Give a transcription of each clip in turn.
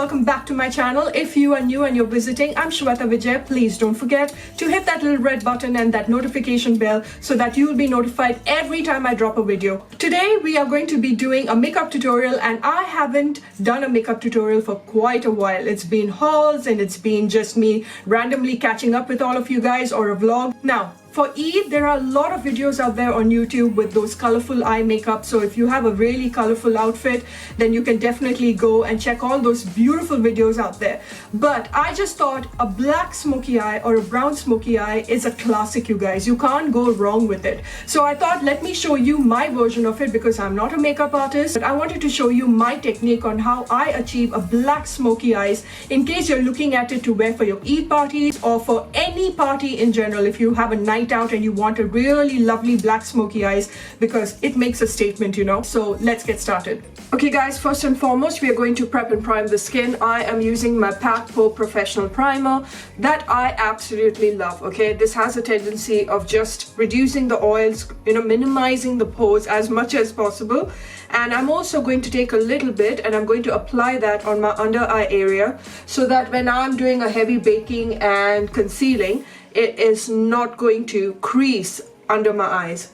welcome back to my channel. If you are new and you're visiting, I'm Shweta Vijay. Please don't forget to hit that little red button and that notification bell so that you will be notified every time I drop a video. Today we are going to be doing a makeup tutorial, and I haven't done a makeup tutorial for quite a while. It's been hauls and it's been just me randomly catching up with all of you guys, or a vlog. Now, for Eid, there are a lot of videos out there on YouTube with those colorful eye makeup. So if you have a really colorful outfit, then you can definitely go and check all those beautiful videos out there. But I just thought a black smoky eye or a brown smoky eye is a classic, you guys. You can't go wrong with it. So I thought, let me show you my version of it, because I'm not a makeup artist, but I wanted to show you my technique on how I achieve a black smoky eyes in case you're looking at it to wear for your Eid parties or for any party in general. If you have a night out and you want a really lovely black smoky eyes, because it makes a statement, you know. So let's get started. Okay guys, first and foremost, we are going to prep and prime the skin. I am using my PACHO professional primer that I absolutely love. Okay, this has a tendency of just reducing the oils, you know, minimizing the pores as much as possible. And I'm also going to take a little bit and I'm going to apply that on my under eye area, so that when I'm doing a heavy baking and concealing, it is not going to crease under my eyes.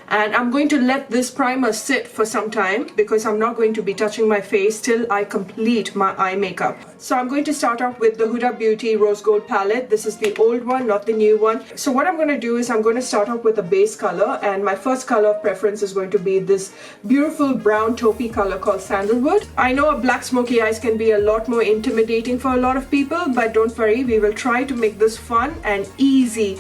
And I'm going to let this primer sit for some time, because I'm not going to be touching my face till I complete my eye makeup. So I'm going to start off with the Huda Beauty Rose Gold palette. This is the old one, not the new one. So what I'm going to do is I'm going to start off with a base color, and my first color of preference is going to be this beautiful brown taupey color called Sandalwood. I know a black smoky eyes can be a lot more intimidating for a lot of people, but don't worry, we will try to make this fun and easy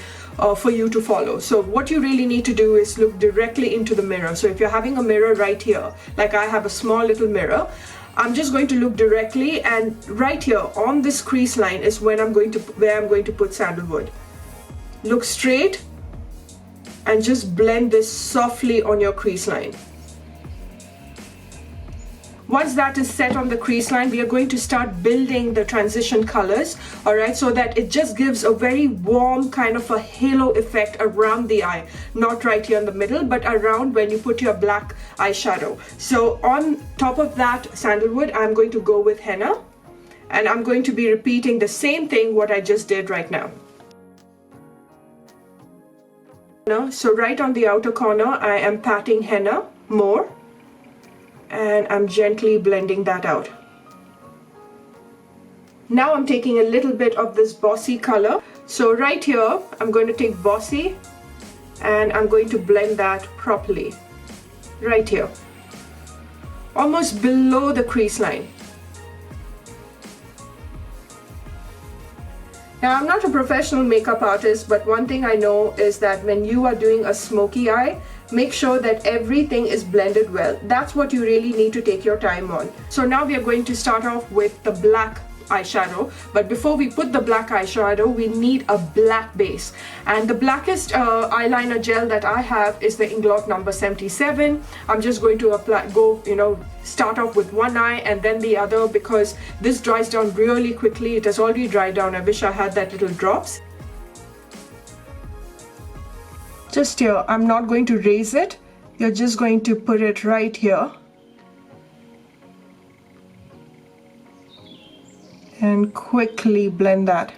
for you to follow. So what you really need to do is look directly into the mirror. So if you're having a mirror right here, like I have a small little mirror, I'm just going to look directly, and right here on this crease line is where I'm going to put Sandalwood. Look straight and just blend this softly on your crease line. Once that is set on the crease line, we are going to start building the transition colors, alright, so that it just gives a very warm kind of a halo effect around the eye. Not right here in the middle, but around when you put your black eyeshadow. So on top of that Sandalwood, I'm going to go with henna, and I'm going to be repeating the same thing what I just did right now. So right on the outer corner, I am patting henna more, and I'm gently blending that out. Now I'm taking a little bit of this bossy color. So right here, I'm going to take bossy and I'm going to blend that properly. Right here, almost below the crease line. Now, I'm not a professional makeup artist, but one thing I know is that when you are doing a smoky eye, make sure that everything is blended well. That's what you really need to take your time on. So now we are going to start off with the black eyeshadow, but before we put the black eyeshadow, we need a black base, and the blackest eyeliner gel that I have is the INGLOT number 77. I'm just going to start off with one eye and then the other, because this dries down really quickly. It has already dried down. I wish I had that little drops. Just here, I'm not going to raise it. You're just going to put it right here and quickly blend that.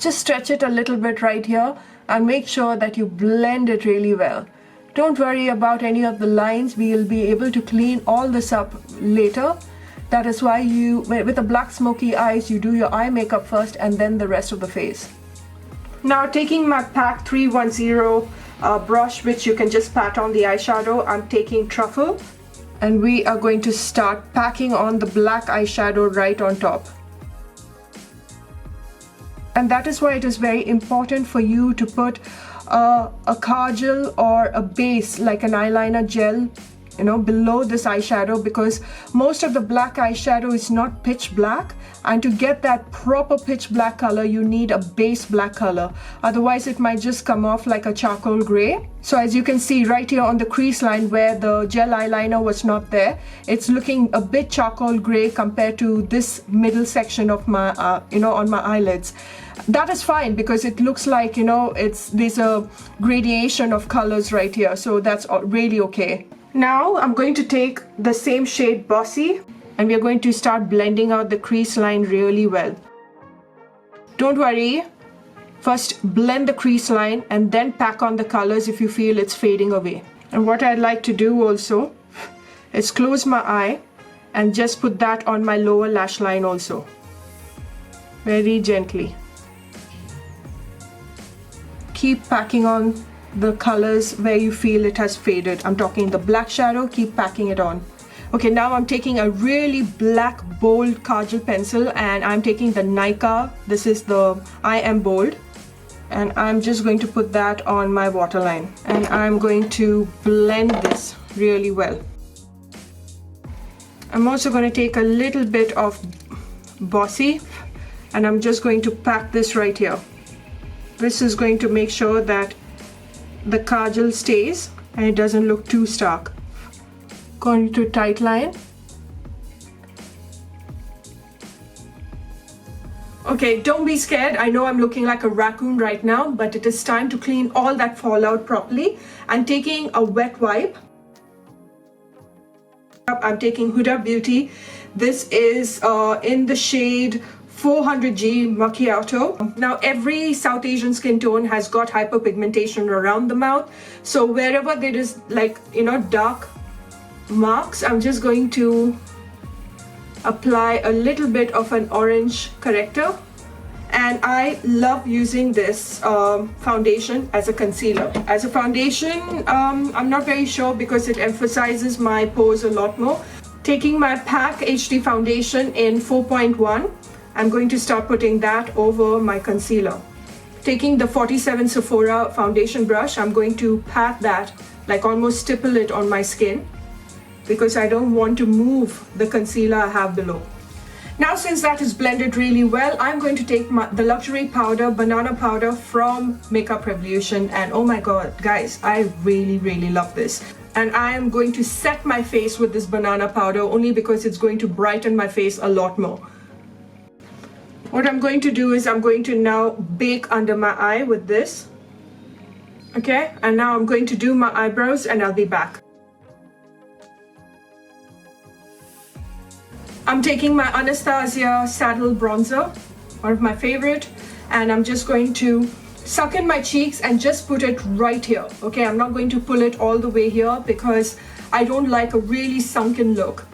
Just stretch it a little bit right here and make sure that you blend it really well. Don't worry about any of the lines. We will be able to clean all this up later. That is why with the black smoky eyes, you do your eye makeup first and then the rest of the face. Now, taking my PAC 310 brush, which you can just pat on the eyeshadow, I'm taking Truffle, and we are going to start packing on the black eyeshadow right on top. And that is why it is very important for you to put a kajal or a base, like an eyeliner gel, you know, below this eyeshadow, because most of the black eyeshadow is not pitch black, and to get that proper pitch black color, you need a base black color. Otherwise it might just come off like a charcoal gray. So as you can see right here on the crease line where the gel eyeliner was not there, it's looking a bit charcoal gray compared to this middle section of my on my eyelids. That is fine, because it looks like, you know, there's a gradation of colors right here, so that's really okay. Now I'm going to take the same shade Bossy And we are going to start blending out the crease line really well. Don't worry, first blend the crease line and then pack on the colors if you feel it's fading away. And what I'd like to do also is close my eye and just put that on my lower lash line also, very gently. Keep packing on the colors where you feel it has faded. I'm talking the black shadow, keep packing it on. Okay, now I'm taking a really black bold kajal pencil and I'm taking the NYKAA. This is the I Am Bold. And I'm just going to put that on my waterline. And I'm going to blend this really well. I'm also going to take a little bit of Bossy and I'm just going to pack this right here. This is going to make sure that the kajal stays and it doesn't look too stark. Going to tight line. Okay, don't be scared. I know I'm looking like a raccoon right now, but it is time to clean all that fallout properly. I'm taking a wet wipe. I'm taking Huda Beauty. This is in the shade 400G Macchiato. Now every South Asian skin tone has got hyperpigmentation around the mouth. So wherever there is like, dark marks, I'm just going to apply a little bit of an orange corrector. And I love using this foundation as a concealer. As a foundation, I'm not very sure because it emphasizes my pores a lot more. Taking my PAC HD foundation in 4.1, I'm going to start putting that over my concealer. Taking the 47 Sephora foundation brush, I'm going to pat that, like almost stipple it on my skin, because I don't want to move the concealer I have below. Now since that is blended really well, I'm going to take the luxury powder, banana powder from Makeup Revolution, and oh my god guys, I really love this. And I am going to set my face with this banana powder only because it's going to brighten my face a lot more. What I'm going to do is I'm going to now bake under my eye with this. Okay, and now I'm going to do my eyebrows and I'll be back. I'm taking my Anastasia Saddle Bronzer, one of my favorite, and I'm just going to suck in my cheeks and just put it right here. Okay, I'm not going to pull it all the way here because I don't like a really sunken look.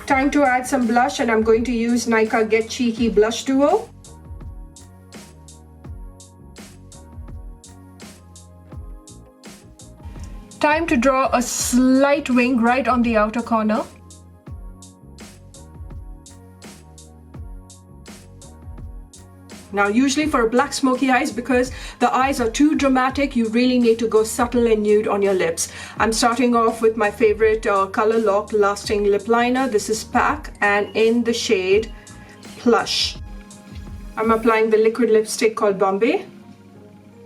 Time to add some blush, and I'm going to use NYKAA Get Cheeky Blush Duo. Time to draw a slight wing right on the outer corner. Now usually for black smoky eyes, because the eyes are too dramatic, you really need to go subtle and nude on your lips. I'm starting off with my favorite COLORLOCK Lasting Lip Liner. This is PAC and in the shade Plush. I'm applying the liquid lipstick called Bombay.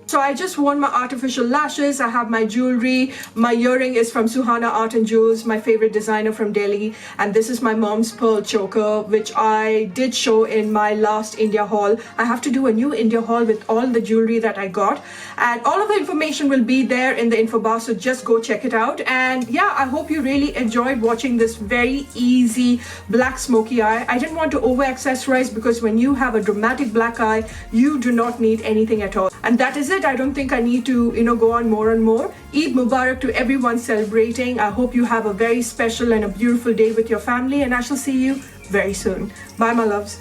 So I just worn my artificial lashes, I have my jewelry, my earring is from SUHANA Art and Jewels, my favorite designer from Delhi, and this is my mom's pearl choker, which I did show in my last India haul. I have to do a new India haul with all the jewelry that I got, and all of the information will be there in the info bar, so just go check it out. And yeah, I hope you really enjoyed watching this very easy black smoky eye. I didn't want to over accessorize because when you have a dramatic black eye, you do not need anything at all. And that is it. I don't think I need to, go on more and more. Eid Mubarak to everyone celebrating. I hope you have a very special and a beautiful day with your family, and I shall see you very soon. Bye, my loves.